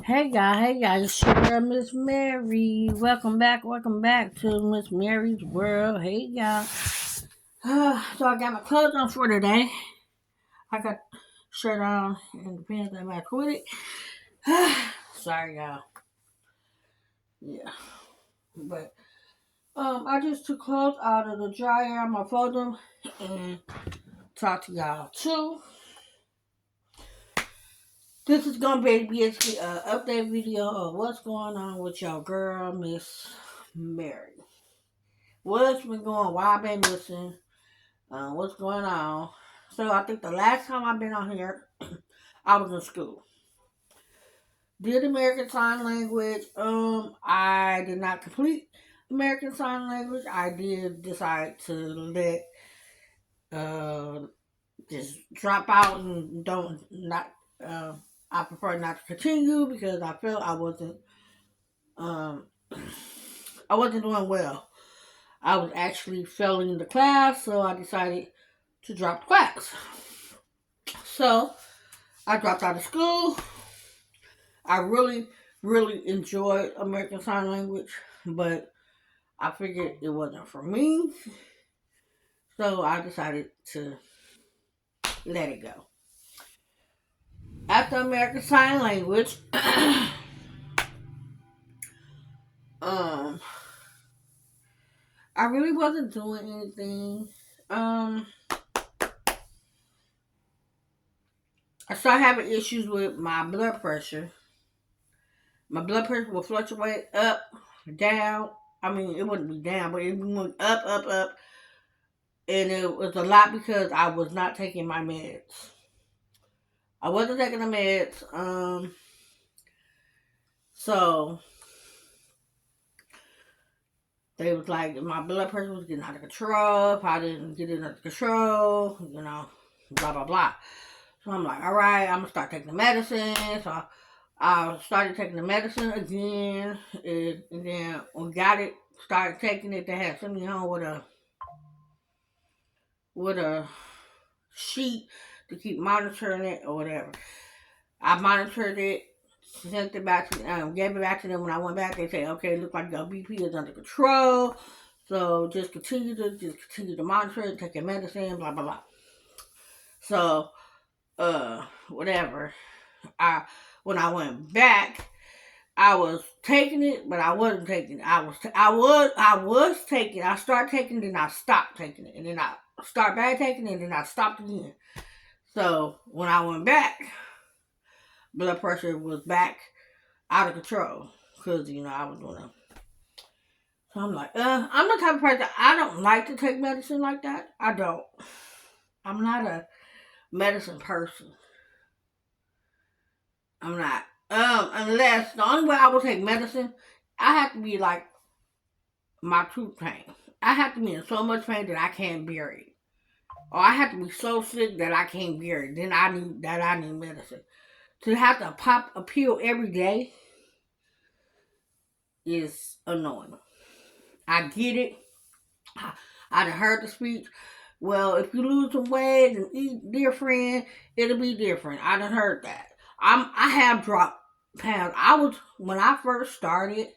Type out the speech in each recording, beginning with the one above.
Hey guys, it's your girl Miss Mary. Welcome back to Miss Mary's World. Hey y'all. So I got my clothes on for today. I got shirt on and the pants that match with it. Sorry y'all. Yeah. But I just took clothes out of the dryer. I'm gonna fold them and talk to y'all too. This is gonna be basically an update video of what's going on with your girl Miss Mary. What's been going? Why I've been missing? What's going on? So I think the last time I've been on here, I was in school. Did American Sign Language. I did not complete American Sign Language. I did decide to let uh just drop out and don't not. Uh, I prefer not to continue because I felt um I wasn't doing well. I was actually failing the class, so I decided to drop the class. So I dropped out of school. I really enjoyed American Sign Language, but I figured it wasn't for me. So I decided to let it go. After American Sign Language, um, I really wasn't doing anything. Um, I started having issues with my blood pressure. My blood pressure would fluctuate up, down. I mean, it wouldn't be down, but it went up. And it was a lot because I was not taking my meds. I wasn't taking the meds. So they was like my blood pressure was getting out of control. If I didn't get it under control, blah blah blah. So I'm like, all right, I'm gonna start taking the medicine. So I started taking the medicine again, and then we got it. Started taking it. They had sent me home with a sheet to keep monitoring it or whatever. I monitored it, sent it back to gave it back to them. When I went back, they said, "Okay, it looks like your BP is under control. So just continue to monitor it, take your medicine, blah blah blah." So, whatever. I When I went back, I was taking it, but I wasn't taking it. I was taking it. I started taking it, then I stopped taking it, and then I start back taking it, and then I stopped again. So when I went back, blood pressure was back out of control because I was doing it. So I'm like, I'm the type of person I don't like to take medicine like that. I don't. I'm not a medicine person. I'm not. Unless the only way I will take medicine, I have to be like my tooth pain. I have to be in so much pain that I can't bear it. Or I have to be so sick that I can't bear it. Then I need medicine. To have to pop a pill every day is annoying. I get it. I done heard the speech. Well, if you lose some weight and eat different, it'll be different. I done heard that. I have dropped pounds. When I first started,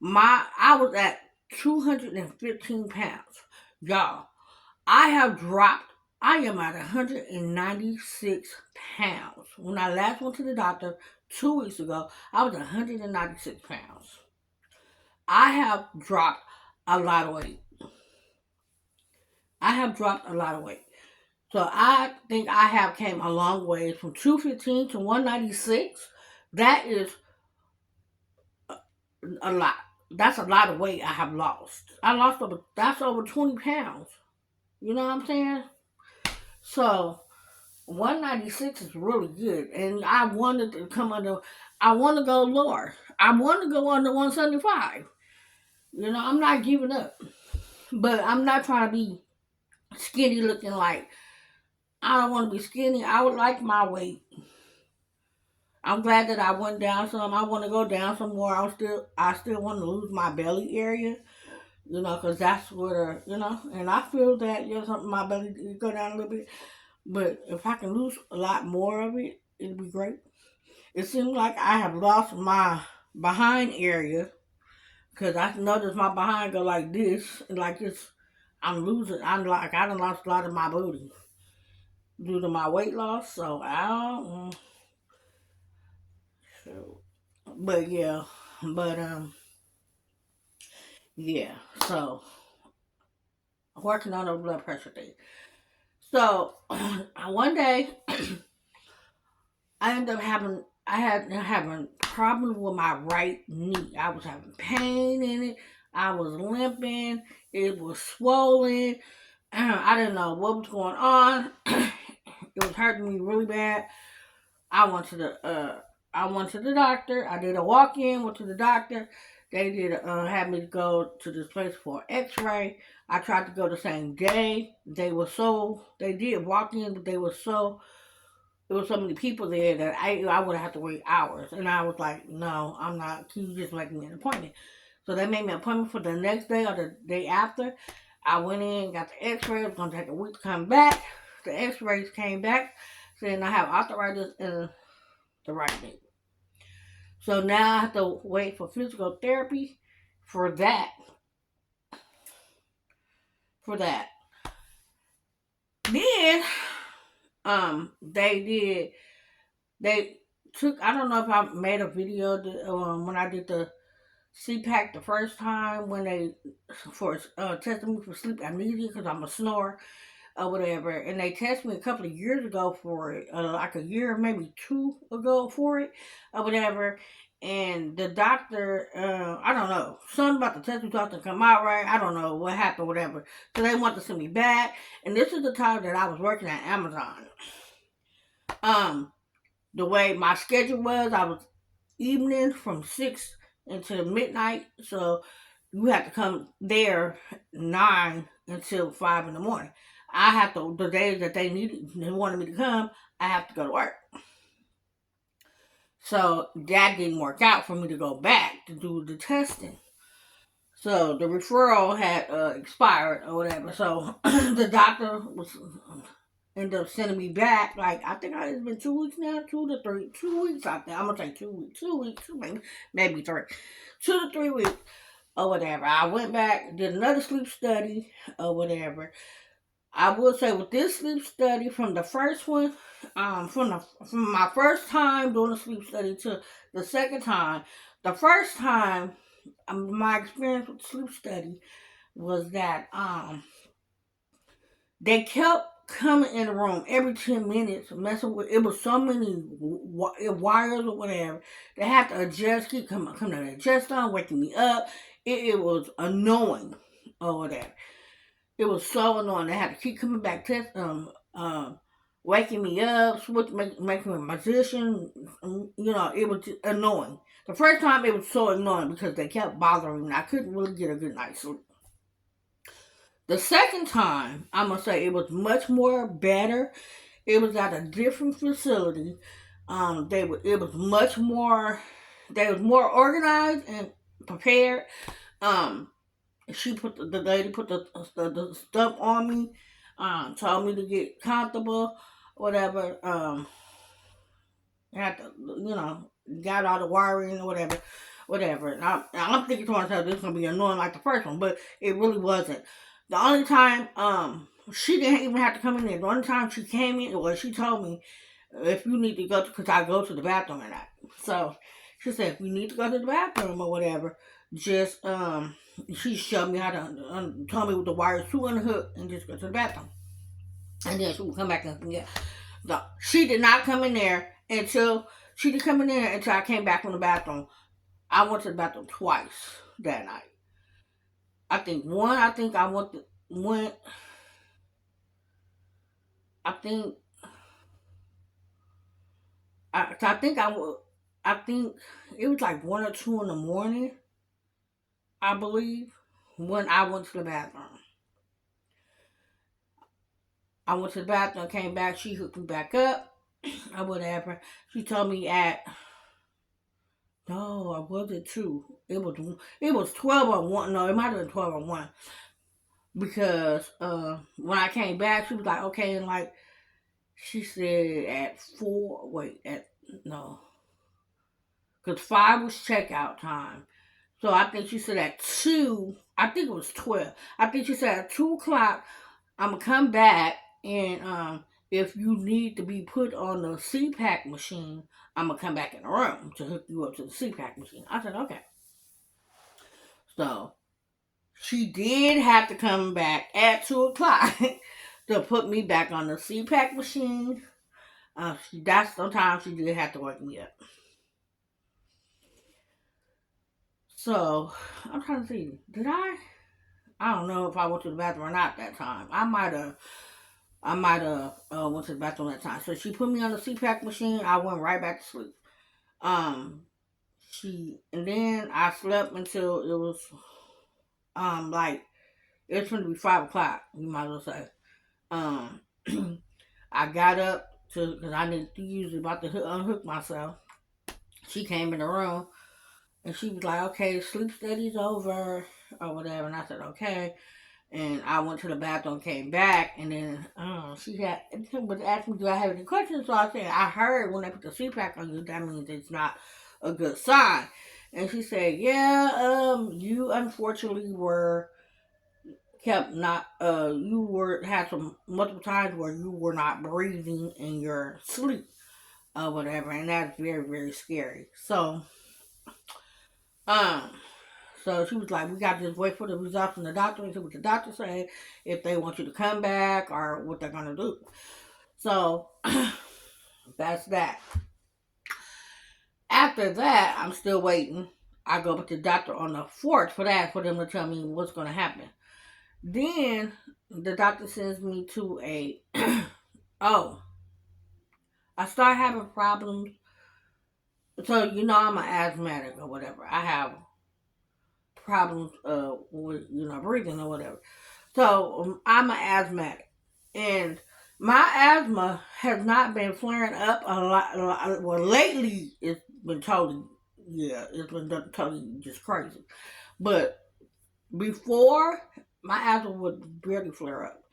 I was at 215 pounds. Y'all, I have dropped. I am at 196 pounds. When I last went to the doctor 2 weeks ago, I was 196 pounds. I have dropped a lot of weight. I have dropped a lot of weight. So I think I have came a long way from 215 to 196. That is a lot. That's a lot of weight I have lost. That's over 20 pounds. You know what I'm saying? So 196 is really good. And I wanted to I want to go lower. I want to go under 175. I'm not giving up. But I'm not trying to be skinny looking like I don't want to be skinny. I would like my weight. I'm glad that I went down some. I want to go down some more. I still want to lose my belly area, because that's where, and I feel that, something my belly go down a little bit. But if I can lose a lot more of it, it'd be great. It seems like I have lost my behind area because I noticed my behind go like this, like it's I'm losing. I'm like I done lost a lot of my booty due to my weight loss. So I don't. So, but yeah, but yeah. So working on the blood pressure thing. So one day I ended up having I had having problems with my right knee. I was having pain in it. I was limping. It was swollen. I didn't know what was going on. It was hurting me really bad. I went to the doctor. I did a walk in. Went to the doctor. They did had me to go to this place for an X-ray. I tried to go the same day. They did walk in, but they were so there was so many people there that I would have to wait hours. And I was like, no, I'm not. Can you just make me an appointment? So they made me an appointment for the next day or the day after. I went in, got the X-ray. It was gonna take a week to come back. The X-rays came back, saying I have arthritis in the right knee. So now I have to wait for physical therapy for that. For that. Then, they did. They took. I don't know if I made a video when I did the CPAC the first time when they for tested me for sleep amnesia because I'm a snorer or whatever, and they tested me a couple of years ago for it, like a year maybe two ago for it or whatever. And the doctor, I don't know, something about the test results didn't come out right. I don't know what happened, whatever. So they want to send me back. And this is the time that I was working at Amazon. Um, the way my schedule was, I was evening from 6 until midnight. So you have to come there 9 until 5 in the morning. I have to the days that they wanted me to come, I have to go to work. So that didn't work out for me to go back to do the testing. So the referral had expired or whatever. So the doctor was ended up sending me back. Like I think it's been 2 weeks now, 2 weeks. I think I'm gonna say 2 weeks, 2 weeks, maybe 3, 2 to 3 weeks or whatever. I went back, did another sleep study or whatever. I will say with this sleep study from the first one, from my first time doing a sleep study to the second time, the first time my experience with sleep study was that they kept coming in the room every 10 minutes messing with it was so many wires or whatever. They had to adjust, keep coming to adjust on, waking me up. It was annoying or whatever. It was so annoying. They had to keep coming back, waking me up, making me a musician. It was just annoying. The first time it was so annoying because they kept bothering me. I couldn't really get a good night's sleep. The second time, I'm gonna say it was much more better. It was at a different facility. It was much more. They was more organized and prepared. Um, she put the lady put the stuff on me, told me to get comfortable, whatever. Had to, got all the wiring or whatever. And I'm thinking to myself, this is gonna be annoying like the first one, but it really wasn't. The only time, she didn't even have to come in there. The only time she came in, well, she told me if you need to go because I go to the bathroom or not. So she said if you need to go to the bathroom or whatever, just she showed me how to told me with the wires to unhook and just go to the bathroom, and then she would come back and yeah. No, she did not come in there until she did come in there until I came back from the bathroom. I went to the bathroom twice that night. I think one. I think I went. I think. I think I would. I think it was like 1 or 2 in the morning. I believe when I went to the bathroom. I went to the bathroom, came back. She hooked me back up or whatever. She told me at no, I wasn't 2. It was 12 or 1. No, it might have been 12 or 1 because when I came back, she was like, okay, and like she said at 4. Wait, at no. because 5 was checkout time. So I think she said at 2, I think it was 12. I think she said at 2 o'clock, I'm going to come back and if you need to be put on the CPAC machine, I'm going to come back in the room to hook you up to the CPAC machine. I said, okay. So she did have to come back at 2 o'clock to put me back on the CPAC machine. That's sometimes she did have to wake me up. So I'm trying to see, did I? I don't know if I went to the bathroom or not that time. I might have went to the bathroom that time. So she put me on the CPAC machine. I went right back to sleep. Um, and then I slept until it was like it's going to be 5 o'clock. You might as well say. Um, I got up to because I need to usually about to unhook myself. She came in the room and she was like, "Okay, sleep study's over or whatever," and I said, "Okay." And I went to the bathroom, came back, and then she was asking me, "Do I have any questions?" So I said, "I heard when they put the CPAC on you, that means it's not a good sign." And she said, "Yeah, you unfortunately were kept not you were had some multiple times where you were not breathing in your sleep or whatever, and that's very very scary." Um so she was like, "We got to just wait for the results from the doctor and see what the doctor say if they want you to come back or what they're gonna do." So that's that. After that, I'm still waiting. I go with the doctor on the 4th for that for them to tell me what's gonna happen. Then the doctor sends me to a oh, I start having problems. So I'm an asthmatic or whatever. I have problems with breathing or whatever. So I'm an asthmatic, and my asthma has not been flaring up a lot. Well, lately it's been totally, yeah, it's been totally just crazy. But before, my asthma would barely flare up.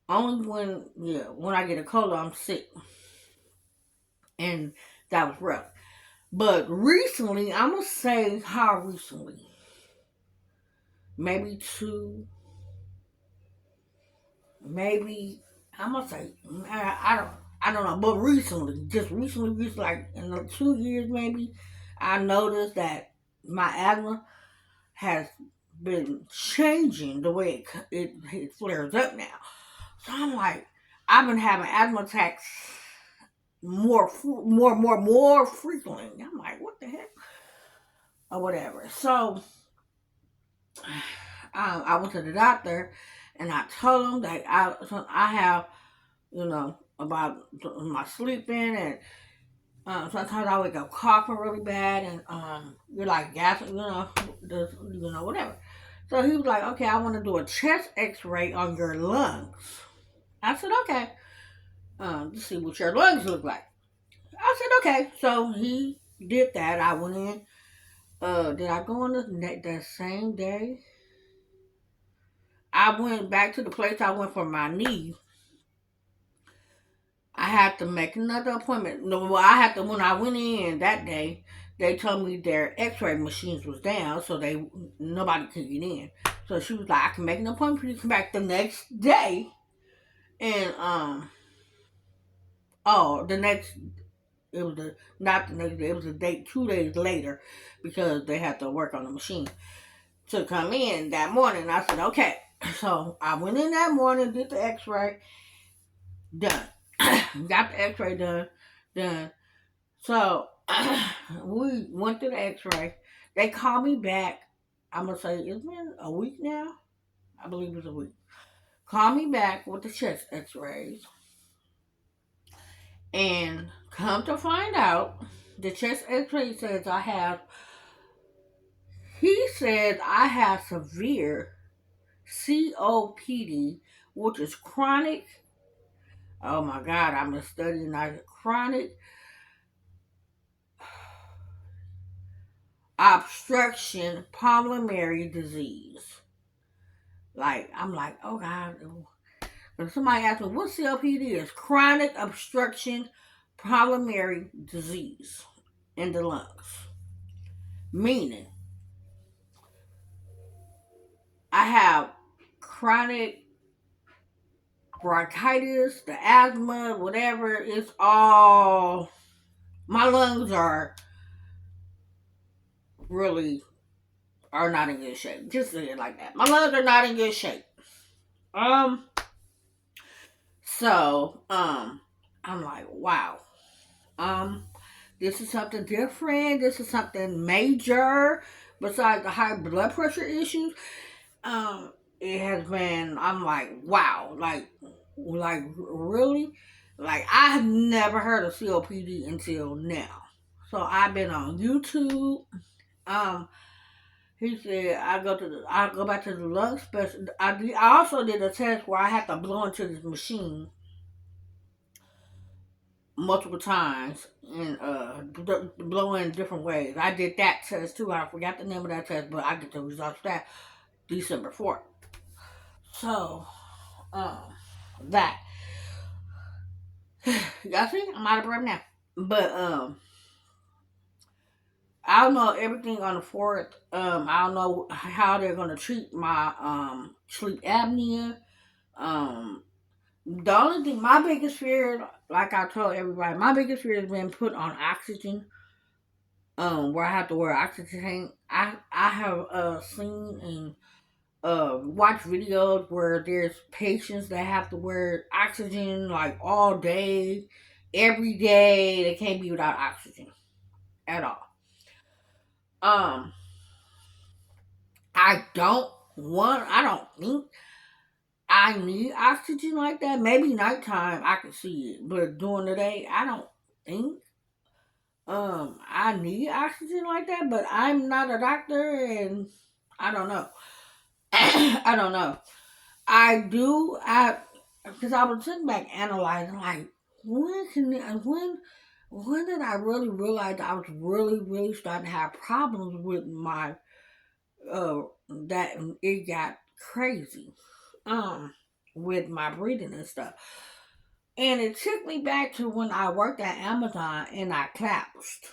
Only when I get a cold, I'm sick, and that was rough. But recently, I'm gonna say how recently, maybe two, maybe I'm gonna say I don't know, but recently, just recently, like in the 2 years maybe, I noticed that my asthma has been changing the way it flares up now. So I'm like, I've been having asthma attacks more frequently. I'm like, what the heck or whatever. So I went to the doctor and I told him that I have about my sleeping and sometimes I wake up coughing really bad and you're like gasping, whatever. So he was like, "Okay, I want to do a chest X-ray on your lungs." I said, "Okay, to see what your lungs look like." I said, "Okay." So he did that. I went in. Did I go on that same day? I went back to the place I went for my knee. I had to make another appointment. No, well, I had to when I went in that day. They told me their X-ray machines was down, so nobody could get in. So she was like, "I can make an appointment for you to come back the next day." And the next it was not the next day. It was a date 2 days later because they had to work on the machine to come in that morning. I said, "Okay." So I went in that morning, did the X-ray, done. Got the X-ray done. So we went to the X-ray. They called me back. I'm gonna say it's been a week now. I believe it's a week. Call me back with the chest X-rays, and come to find out, the chest X-ray says I have. He says I have severe COPD, which is chronic. Oh my God, I've been studying that chronic obstruction pulmonary disease. Like I'm like, oh God. If somebody asks me what COPD is, chronic obstruction pulmonary disease. in the lungs. Meaning, I have chronic bronchitis, the asthma, whatever. It's all, my lungs are really are not in good shape. Just say it like that. My lungs are not in good shape. Um, I'm like, wow. Um, this is something different. This is something major besides the high blood pressure issues. It has been. I'm like, wow. Like really. Like I have never heard of COPD until now. So I've been on YouTube. Um, he said I go back to the lung special. I also did a test where I had to blow into this machine multiple times and blow in different ways. I did that test too. I forgot the name of that test, but I get the results of that December 4th. So um that y'all see, I'm out of breath now. But I don't know everything on the fourth. I don't know how they're gonna treat my sleep apnea. Um, the only thing, my biggest fear, like I told everybody, my biggest fear has been put on oxygen. Where I have to wear oxygen tank. I have seen and watched videos where there's patients that have to wear oxygen like all day, every day. They can't be without oxygen at all. Um, I don't think I need oxygen like that. Maybe nighttime I can see it, but during the day I don't think I need oxygen like that. But I'm not a doctor, and I don't know. I don't know. I because I was sitting back analyzing like when did I really realize I was really starting to have problems with my that it got crazy with my breathing and stuff. And it took me back to when I worked at Amazon and I collapsed.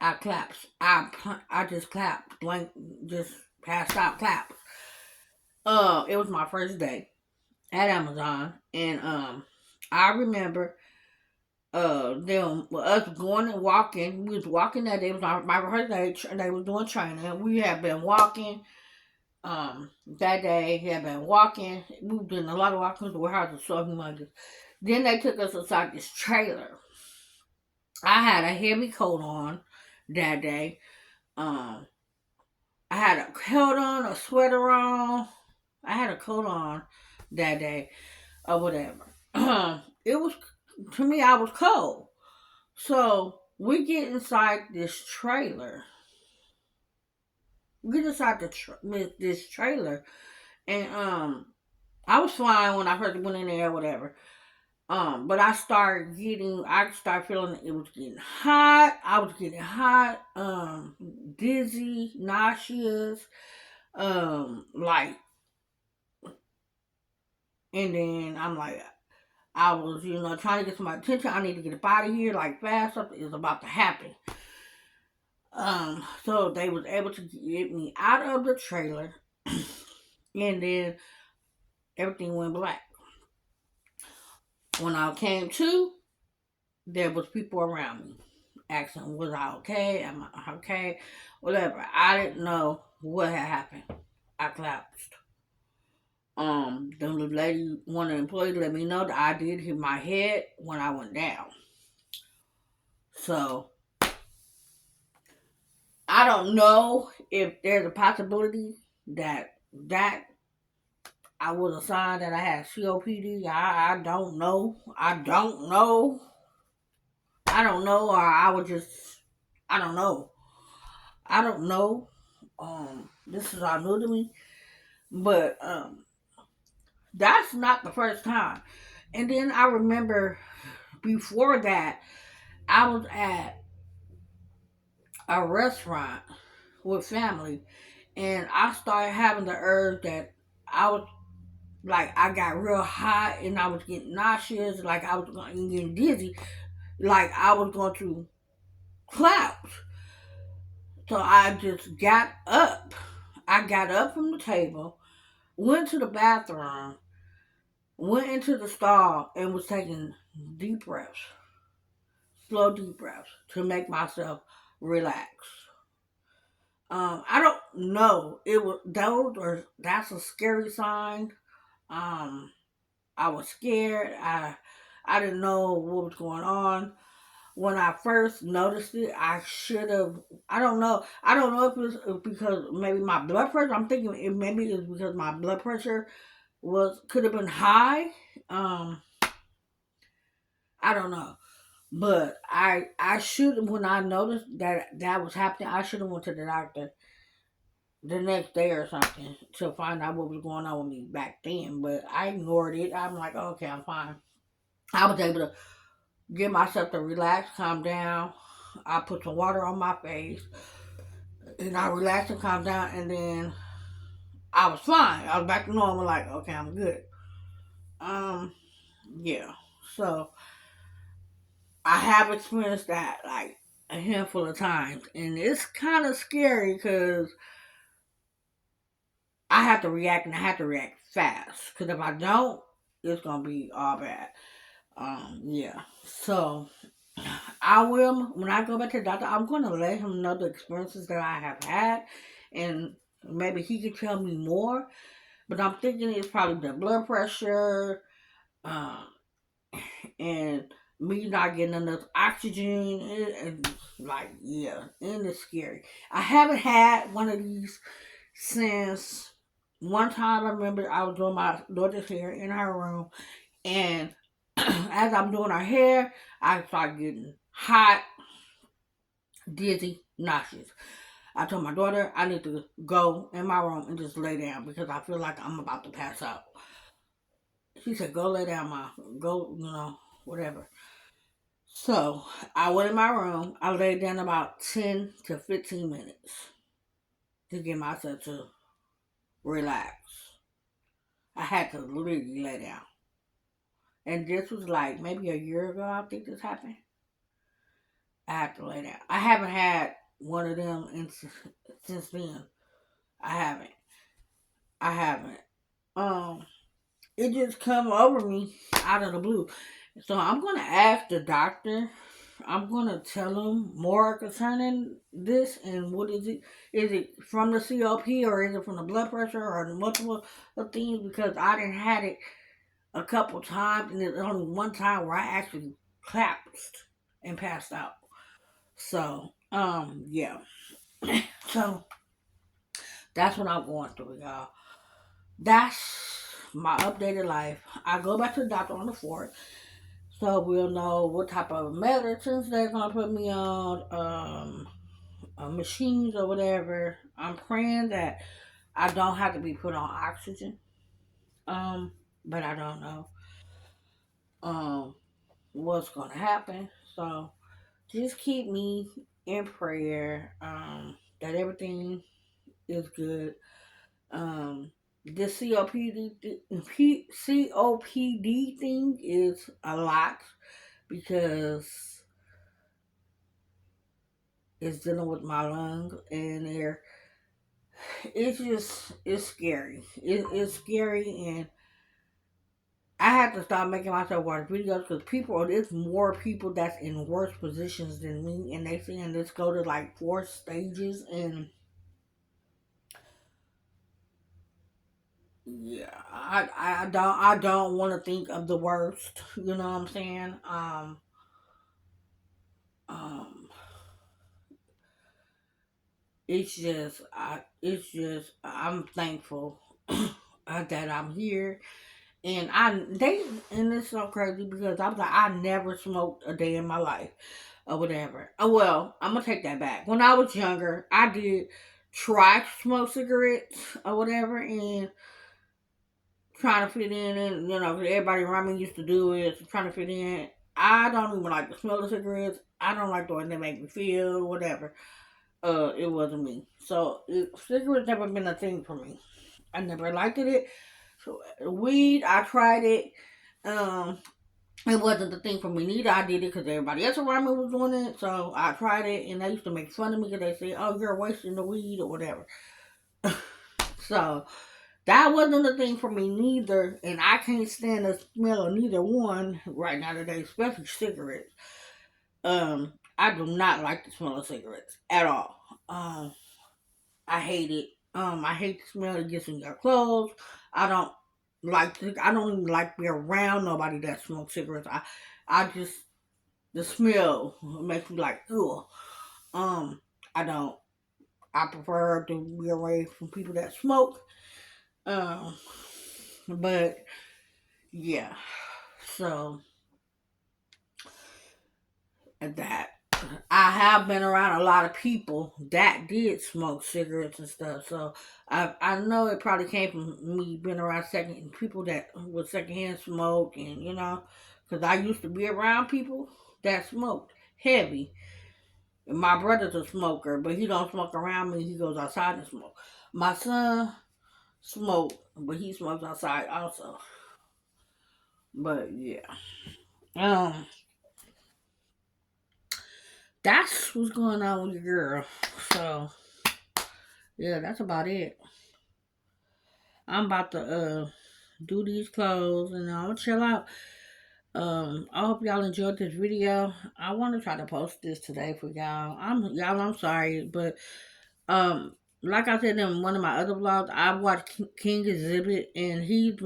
I collapsed. I just clapped, blank, just passed out, clapped. It was my first day at Amazon, and I remember them us going and walking. We was walking that day. It was my first day. They was doing training. We had been walking. That day he had been walking. We were doing a lot of walking to the warehouse was so humongous. Then they took us inside this trailer. I had a heavy coat on that day. Um, I had a coat on, a sweater on. I had a coat on that day or whatever. It was to me. I was cold. So we get inside this trailer. We get inside this trailer, and I was fine when I first went in there, or whatever. But I started feeling it was getting hot. I was getting hot, dizzy, nauseous, like, and then I'm like, I was, trying to get some attention. I need to get up out of here, like fast. Something is about to happen. So they was able to get me out of the trailer, and then everything went black. When I came to, there was people around me asking, "Was I okay? Am I okay? Whatever." I didn't know what had happened. I collapsed. The lady, one of the employees, let me know that I did hit my head when I went down. So I don't know if there's a possibility that I was a sign that I had COPD. I don't know. I don't know. I don't know, or I would just. I don't know. I don't know. This is all new to me, but that's not the first time. And then I remember before that, I was at a restaurant with family, and I started having the urge that I was like I got real hot and I was getting nauseous, like I was getting dizzy. like I was going to collapse. So I just got up. I got up from the table, went to the bathroom, went into the stall, and was taking deep breaths, slow deep breaths to make myself relax. I don't know. It was those or that's a scary sign. Um, I was scared. I didn't know what was going on. When I first noticed it, I should have. I don't know. I don't know if it's because maybe my blood pressure. I'm thinking it maybe it's because my blood pressure was could have been high. Um, I don't know. But I should when I noticed that that was happening, I should have went to the doctor the next day or something to find out what was going on with me back then. But I ignored it. I'm like, okay, I'm fine. I was able to get myself to relax, calm down. I put some water on my face and I relaxed and calmed down, and then I was fine. I was back to normal, like, okay, I'm good. Um, yeah. So I have experienced that like a handful of times, and it's kind of scary because I have to react and I have to react fast. Because if I don't, it's gonna be all bad. Yeah. So I will when I go back to the doctor. I'm gonna let him know the experiences that I have had, and maybe he could tell me more. But I'm thinking it's probably the blood pressure, um, and me not getting enough oxygen, and like yeah, and it's scary. I haven't had one of these since one time. I remember I was doing my daughter's hair in her room, and as I'm doing her hair, I started getting hot, dizzy, nauseous. I told my daughter I need to go in my room and just lay down because I feel like I'm about to pass out. She said, "Go lay down, ma. Go, whatever." So I went in my room. I laid down about 10 to 15 minutes to get myself to relax. I had to literally lay down. And this was like maybe a year ago, I think this happened. I had to lay down. I haven't had one of them since then. I haven't. I haven't. Um, it just come over me out of the blue. So I'm gonna ask the doctor. I'm gonna tell him more concerning this and what is it? Is it from the COP or is it from the blood pressure or the multiple of things? Because I didn't had it a couple times and there's only one time where I actually collapsed and passed out. So yeah. So that's what I'm going through, y'all. That's my updated life. I go back to the doctor on the 4th. So we'll know what type of medicines they're gonna put me on, machines or whatever. I'm praying that I don't have to be put on oxygen. Um, but I don't know um what's gonna happen. So just keep me in prayer. That everything is good. This COPD thing is a lot because it's dealing with my lungs and it's scary. It's scary, and I have to stop making myself watch videos because there's more people that's in worse positions than me, and they saying let's go to like 4 stages, and yeah, I don't want to think of the worst. You know what I'm saying? Um, I'm thankful that I'm here. And it's so crazy because I was like, I never smoked a day in my life or whatever. Oh well, I'm gonna take that back. When I was younger, I did try to smoke cigarettes or whatever, and trying to fit in, and 'cause everybody around me used to do it, trying to fit in. I don't even like the smell of cigarettes. I don't like the way they make me feel, whatever. It wasn't me. So cigarettes never been a thing for me. I never liked it. So weed, I tried it. Um, It wasn't the thing for me neither. I did it because everybody else around me was doing it. So I tried it, and they used to make fun of me because they said, "Oh, you're wasting the weed or whatever." So that wasn't the thing for me neither, and I can't stand the smell of neither one right now today, especially cigarettes. I do not like the smell of cigarettes at all. I hate it. I hate the smell it gets in your clothes. I don't I don't even like to be around nobody that smokes cigarettes. I just the smell makes me like ugh. I don't. I prefer to be away from people that smoke. Um, but yeah. So that I have been around a lot of people that did smoke cigarettes and stuff. So I know it probably came from me being around second people that would secondhand smoke, and because I used to be around people that smoked heavy. And my brother's a smoker, but he don't smoke around me. He goes outside and smoke. My son smoke, but he smokes outside also. But yeah, um, that's what's going on with your girl. So yeah, that's about it. I'm about to do these clothes and I'm gonna chill out. I hope y'all enjoyed this video. I want to try to post this today for y'all. I'm sorry, but um like I said in one of my other vlogs, I watched King Exhibit, and he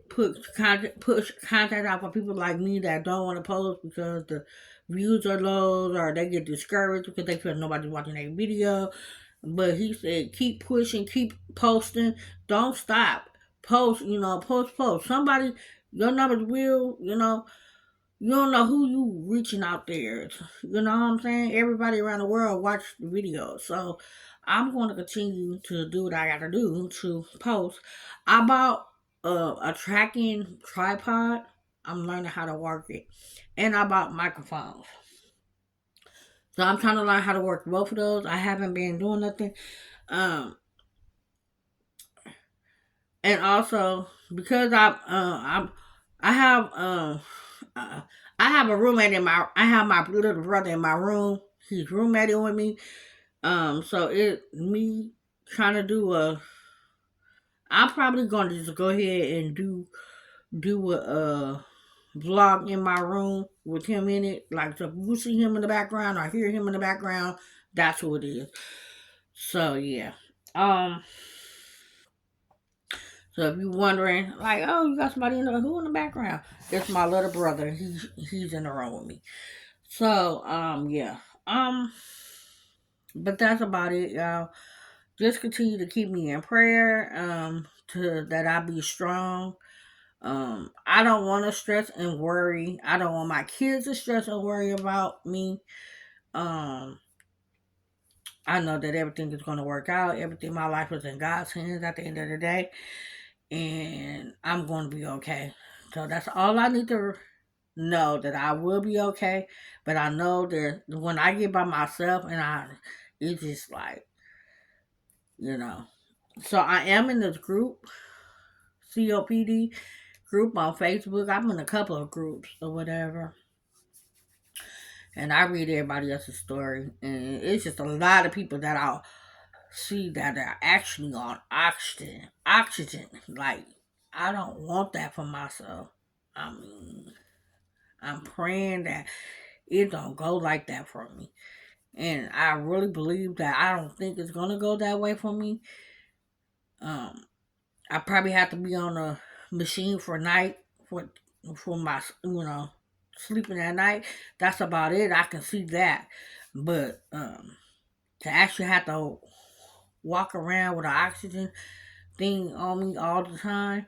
push content out for people like me that don't want to post because the views are low, or they get discouraged because they feel nobody's watching their video. But he said, keep pushing, keep posting, don't stop. Post, post. Somebody, your numbers will, you don't know who you reaching out there. You know what I'm saying? Everybody around the world watch the video. So I'm going to continue to do what I got to do to post. I bought a tracking tripod. I'm learning how to work it. And I bought microphones. So I'm trying to learn how to work both of those. I haven't been doing nothing. Um, and also because I have uh, I have a roommate I have my little brother in my room. He's roommating with me. So it me trying to do a. I'm probably going to just go ahead and do a vlog in my room with him in it. Like, so if you see him in the background or hear him in the background, that's who it is. So yeah. Um. So if you're wondering, like, oh, you got somebody who in the background? It's my little brother. He's in the room with me. So yeah. But that's about it, y'all. Just continue to keep me in prayer. To that I be strong. I don't want to stress and worry. I don't want my kids to stress and worry about me. Um, I know that everything is going to work out. Everything, my life is in God's hands at the end of the day, and I'm going to be okay. So that's all I need to know, that I will be okay. But I know that when I get by myself, it's just like, you know. So I am in this group, COPD group on Facebook. I'm in a couple of groups or whatever. And I read everybody else's story. And it's just a lot of people that I'll see that are actually on oxygen. Oxygen. Like, I don't want that for myself. I mean, I'm praying that it don't go like that for me. And I really believe that I don't think it's gonna go that way for me. Um, I probably have to be on a machine for a night for my sleeping at night. That's about it. I can see that, but to actually have to walk around with an oxygen thing on me all the time,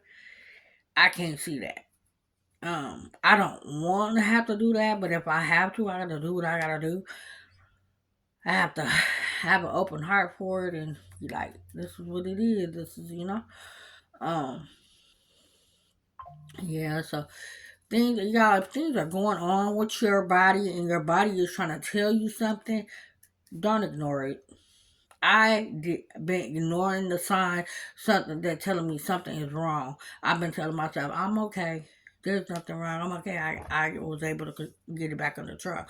I can't see that. I don't want to have to do that, but if I have to, I gotta do what I gotta do. I have to have an open heart for it and be like, this is what it is. This is, um, yeah. So things, y'all, if things are going on with your body and your body is trying to tell you something, don't ignore it. Been ignoring the sign, something that telling me something is wrong. I've been telling myself, I'm okay. There's nothing wrong. I'm okay. I was able to get it back on the truck.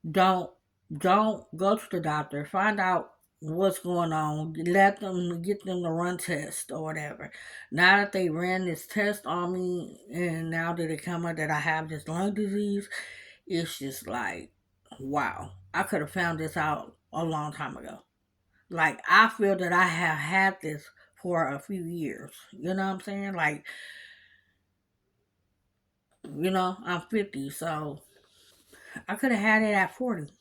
Don't don't go to the doctor. Find out what's going on. Get them to run tests or whatever. Now that they ran this test on me, and now that it come out that I have this lung disease, it's just like, wow. I could have found this out a long time ago. Like, I feel that I have had this for a few years. You know what I'm saying? Like, I'm 50, so I could have had it at 40,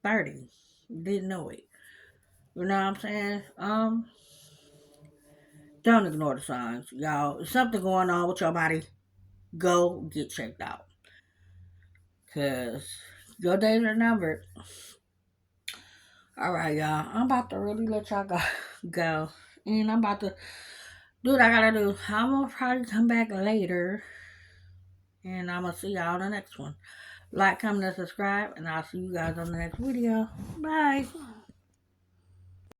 30. Didn't know it. You know what I'm saying? Don't ignore the signs, y'all. If something going on with your body, go get checked out. Cause your days are numbered. Alright, y'all. I'm about to really let y'all go. And I'm about to do what I gotta do. I'm gonna probably come back later. And I'm gonna see y'all on the next one. Like, comment, and subscribe. And I'll see you guys on the next video. Bye.